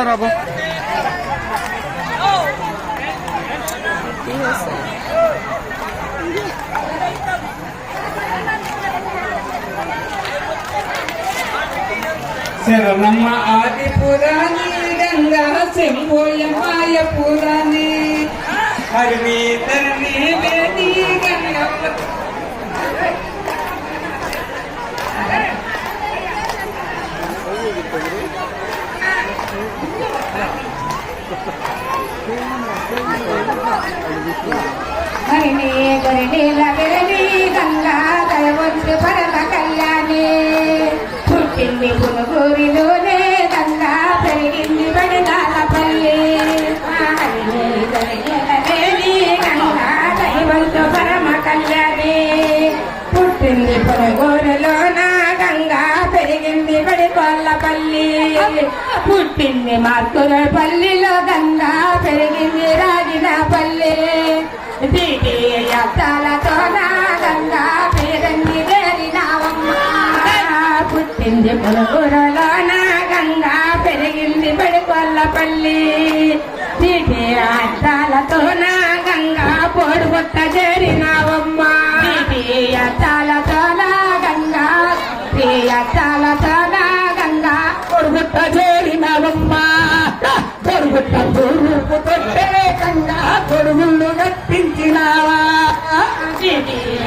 వస్తారా బాబు? శరణమ్మ ఆది పురాణి గంగా శంభోయ మాయ పురాణి హరిణి ధరణి వేది గంగమ్మ హరిణి ధరణి లగరణి గంగా దయవంతు పరమ కళ్యాణి పుట్టింది పునుగూరిలోనే గంగా పెరిగింది బడిదాలపల్లి హరిణి ధరణి లగరణి గంగా దయవంతు పరమ కళ్యాణి పుట్టింది పునుగూరులోన గంగా పెరిగింది బడికొల్లపల్లి పుట్టింది మార్కురపల్లిలో గంగా పెరిగింది రాజినపల్లి దీటి యాత్రలతో నా గంగా పేరంది వేరినావమ్మ పుట్టింది పురుగురులో నా గంగా పెరిగింది బడికొల్లపల్లి దీటి యాత్రలతో నా గంగా పొడుగుట్ట చేరినావమ్మ దీటి యాత్రలతో నా గంగా యాత్రలతో నా గంగా పొడుగుట్ట చేరినావమ్మ పొరుగుట్ట తూర్పు తొట్టే గంగా పొడుగుళ్ళు గట్టించినావా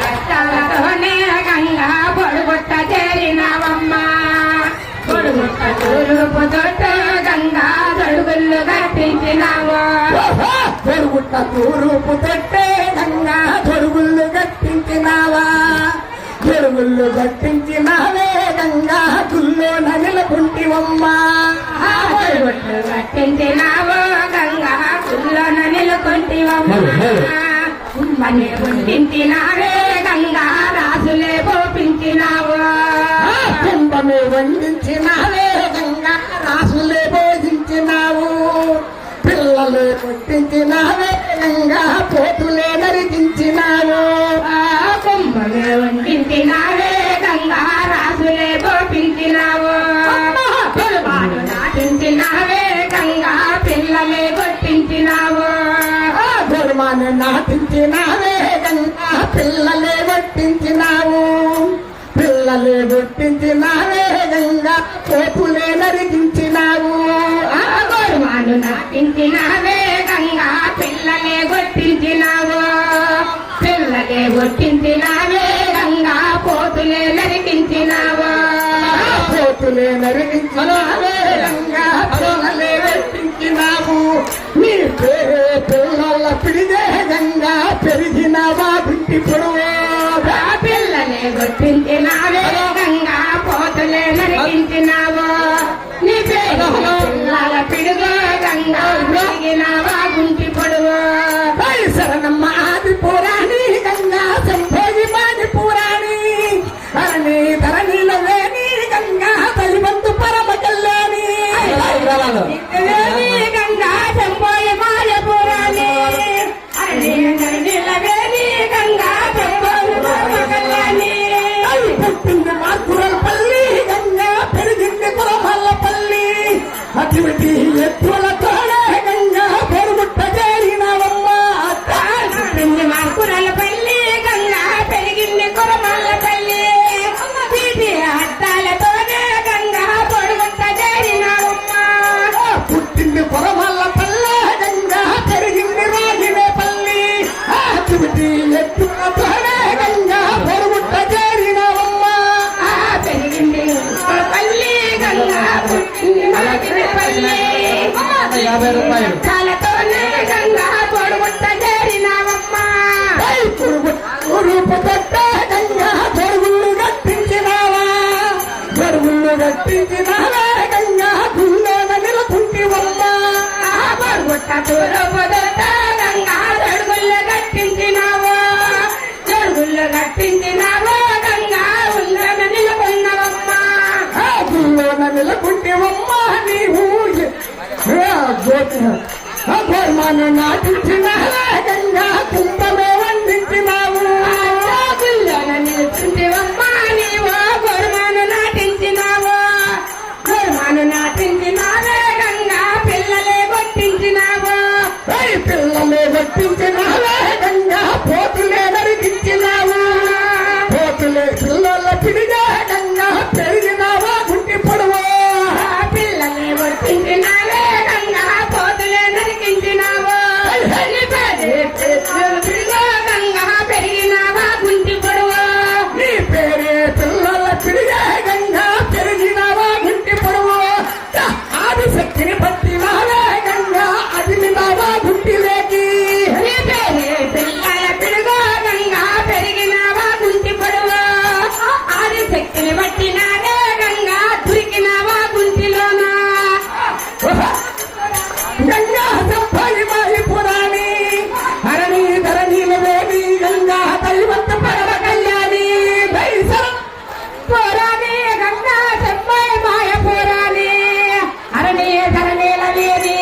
అష్టాలతోనే గంగా పొడుగుట్ట చేరినావమ్మ పొడుగుట్ట తూర్పు తొట్టే గంగా తొడుగుళ్ళు గట్టించినావా పొడుగుట్ట తూర్పు తొట్టే గంగా తొడుగుళ్ళు గట్టించినావా చెరువుళ్ళు గట్టించినావే గంగా గుల్లో నిలకుంటివమ్మ చెరువుళ్ళు గట్టించినావో గంగా గుల్లో నిలకుంటివమ్మ కుమ్మని వండించినావే గంగా రాసులే పోపించినావో కుంభమే వండించినావే గంగా రాసులే బోధించినావు పిల్లలే కొట్టించినావే గంగా పోతులే నరికించినావు కుంభమే వండించినావే గంగా రాసులే పోపించినావు పొలవాడు నాటించినావే గంగా పిల్లలే కొట్టించినావు పొలవాడు నాటించినావే గంగా పిల్లలే కొట్టించినావు పిల్లలే కొట్టించినావే గంగా పోతులే నరికించినావు పొలవాడు నాటించినావే గంగా పిల్లలే కొట్టించినావు పిల్లలే కొట్టించినావే గంగా పోతులే నరికించినావా పోతులే నరికించినావే గంగా పిల్లలే కొట్టించినావు నీ పేరే పిల్లల పిడిదే గంగా పెరిగినావా గుంటి పొడవో పిల్లలే కొట్టించినావే గంగా పోతులే నరికించినావా నీ పేరు పిల్లల పిడుగో గంగా పెరిగినావా గుంటి పొడవో శరణమ్మ ఆది పురాణి గంగా సంభోగి మాది పురాణి హరణి ధరణిల వేణి గంగా తలిబంతు పరమ కళ్యాణి గంగా సంభోగి మాయ పురాణి హరణి ధరణిల వేణి గంగా సంభోగి పరమ కళ్యాణి పుట్టింది మార్కురపల్లి గంగా పెరిగింది కురమల్లపల్లి అటువంటి ఎత్తులతోనే గంగా పొరుగుట్ట చేరినావమ్మ మార్కురలపల్లి గంగా పెరిగింది కురమల్లపల్లి వీటి అట్టాలతోనే గంగా పొడుగుట్ట చేరినావమ్మ పుట్టింది కురమల్లపల్లి గంగా పెరిగింది రాజినేపల్లి అటువంటి ఎత్తులతోనే గంగా పొరుగుట్ట చేరినావమ్మ పెరిగింది పల్లి గంగా పుట్టింది రాజినేపల్లి 50 రూపాయలు గంగా పొడుగుట్ట చేరినావమ్మ రూపు తొట్ట గంగా చెరువుళ్ళు గట్టించినావా చెరువుళ్ళు గట్టించినావా గంగా గుళ్ళోన నిలకుంటివమ్మ పొడుగుట్ట తూర్పు తొట్ట గంగా చెరువుళ్ళు గట్టించినావా చెరువుళ్ళు గట్టించినావా గంగా గుళ్ళోన నిలకున్నవమ్మ గుళ్ళోన నిలకుంటివమ్మ నీవు ధర్మాన్ని నాటించినావా గంగా కుంభమే వండించినావు నిలిచింటివమ్మ నీవో ధర్మాన్ని నాటించినావు ధర్మాన్ని నాటించినావే గంగా రక్షించినావే గంగా పోతులే నరికించినావు నీ పేరే పిల్లల గంగా పెరిగినావా గుంటి పొడవు నీ పేరే పిల్లల పిడిగే గంగా పెరిగినావా గుంటి పొడవు ఆదిశక్తిని పట్టినావే గంగా అదిలినావా గుంటిలోకి నీ పేరే పిల్లల పిడుగు గంగా పెరిగినావా గుంటి పొడవు ఆదిశక్తిని పట్టినావే గంగా దురికినావా గుంటిలోనా గంగా సంపలి మాయి పురాణి హరణి ధరణిల దేవి గంగా దైవత పరమ కళ్యాణి దైసరం పురాణి గంగా సంపలి మాయ పురాణి హరణి ధరణిల దేవి